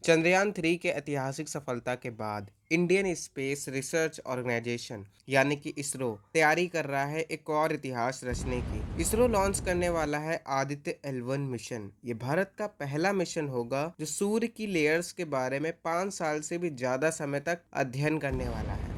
चंद्रयान 3 के ऐतिहासिक सफलता के बाद इंडियन स्पेस रिसर्च ऑर्गेनाइजेशन यानी कि इसरो तैयारी कर रहा है एक और इतिहास रचने की। इसरो लॉन्च करने वाला है आदित्य L1 मिशन। ये भारत का पहला मिशन होगा जो सूर्य की लेयर्स के बारे में 5 साल से भी ज्यादा समय तक अध्ययन करने वाला है।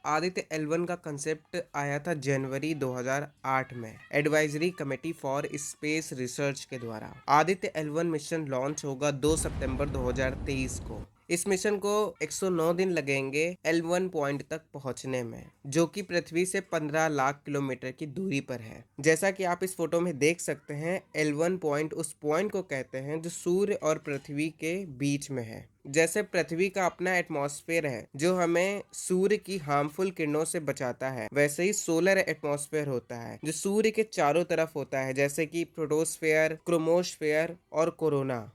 आदित्य L1 का कंसेप्ट आया था जनवरी 2008 में advisory committee for space research के द्वारा। आदित्य L1 मिशन लॉन्च होगा 2 सितंबर 2023 को। इस मिशन को 109 दिन लगेंगे L1 पॉइंट तक पहुंचने में, जो कि पृथ्वी से 15 लाख किलोमीटर की दूरी पर है। जैसा कि आप इस फोटो में देख सकते हैं, L1 पॉइंट उस पॉइंट को कहते हैं जो सूर्य और पृथ्वी के बीच में है। जैसे पृथ्वी का अपना एटमॉस्फेयर है जो हमें सूर्य की हार्मफुल किरणों से बचाता है, वैसे ही सोलर एटमॉस्फेयर होता है जो सूर्य के चारों तरफ होता है, जैसे कि प्रोटोस्फेयर, क्रोमोस्फेयर और कोरोना।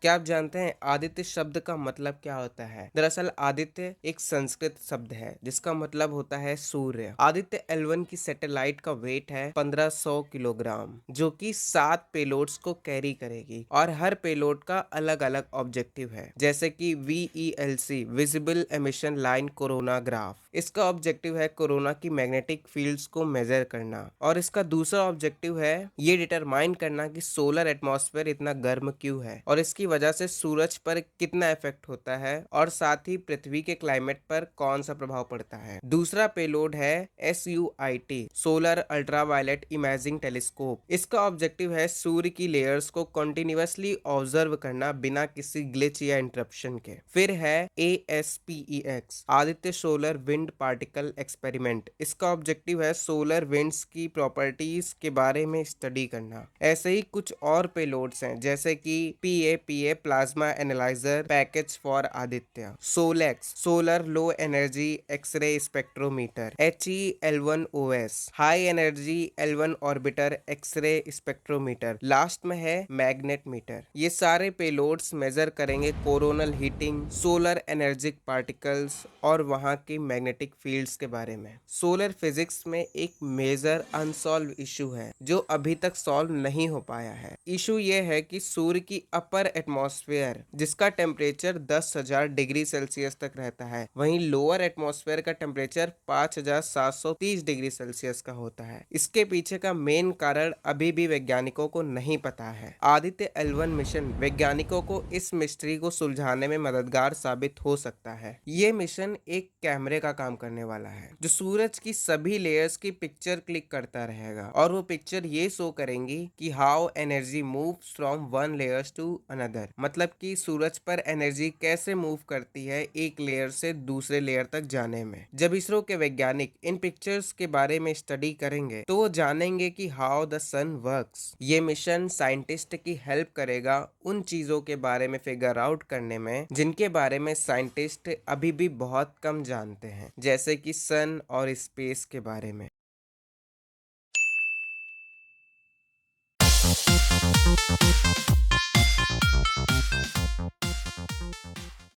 क्या आप जानते हैं आदित्य शब्द का मतलब क्या होता है? दरअसल आदित्य एक संस्कृत शब्द है जिसका मतलब होता है सूर्य। आदित्य L1 की सैटेलाइट का वेट है 1500 किलोग्राम, जो कि 7 पेलोड्स को कैरी करेगी और हर पेलोड का अलग अलग ऑब्जेक्टिव है, जैसे कि VELC visible emission line coronagraph. इसका ऑब्जेक्टिव है कोरोना की मैग्नेटिक फील्ड्स को मेजर करना, और इसका दूसरा ऑब्जेक्टिव है ये डिटरमाइन करना कि सोलर एटमॉस्फेयर इतना गर्म क्यों है और इसकी वजह से सूरज पर कितना इफेक्ट होता है, और साथ ही पृथ्वी के क्लाइमेट पर कौन सा प्रभाव पड़ता है। दूसरा पेलोड है SUIT solar ultraviolet imaging telescope. इसका ऑब्जेक्टिव है सूर्य की लेयर्स को कंटिन्यूअसली ऑब्जर्व करना बिना किसी ग्लिच या इंटरप्शन के। फिर है ASPEX Aditya solar wind particle experiment. इसका ऑब्जेक्टिव है सोलर विंड्स की प्रॉपर्टीज के बारे में स्टडी करना। ऐसे ही कुछ और पेलोड्स हैं, जैसे कि PAPA plasma analyser package for Aditya, Solexs solar low energy X-ray spectrometer, HEL1OS high energy L1 orbiter X-ray spectrometer. Last में है मैग्नेट मीटर। ये सारे पेलोड्स मेजर करेंगे coronal heating, solar energetic particles और वहां की मैग्नेटिक फील्ड्स के बारे में। सोलर फिजिक्स में एक मेजर अनसॉल्व इशू है जो अभी तक सॉल्व नहीं हो पाया है। इशू ये है कि सूर्य की अपर एटमॉस्फेयर जिसका टेम्परेचर 10,000 डिग्री सेल्सियस तक रहता है, वहीं लोअर एटमॉस्फेयर का टेम्परेचर 5,730 डिग्री सेल्सियस का होता है। इसके पीछे का मेन कारण अभी भी वैज्ञानिकों को नहीं पता है। आदित्य L1 मिशन वैज्ञानिकों को इस मिस्ट्री को सुलझाने में मददगार साबित हो सकता है। ये मिशन एक कैमरे का काम करने वाला है जो सूरज की सभी लेयर्स की पिक्चर क्लिक करता रहेगा, और वो पिक्चर ये शो करेंगी कि how energy moves from one layers to another, मतलब कि सूरज पर एनर्जी कैसे मूव करती है एक लेयर से दूसरे लेयर तक जाने में। जब इसरो के वैज्ञानिक इन पिक्चर्स के बारे में स्टडी करेंगे तो वो जानेंगे कि हाउ द सन वर्क्स। ये मिशन साइंटिस्ट की हेल्प करेगा उन चीजों के बारे में फिगर आउट करने में जिनके बारे में साइंटिस्ट अभी भी बहुत कम जानते हैं, जैसे कि सन और स्पेस के बारे में।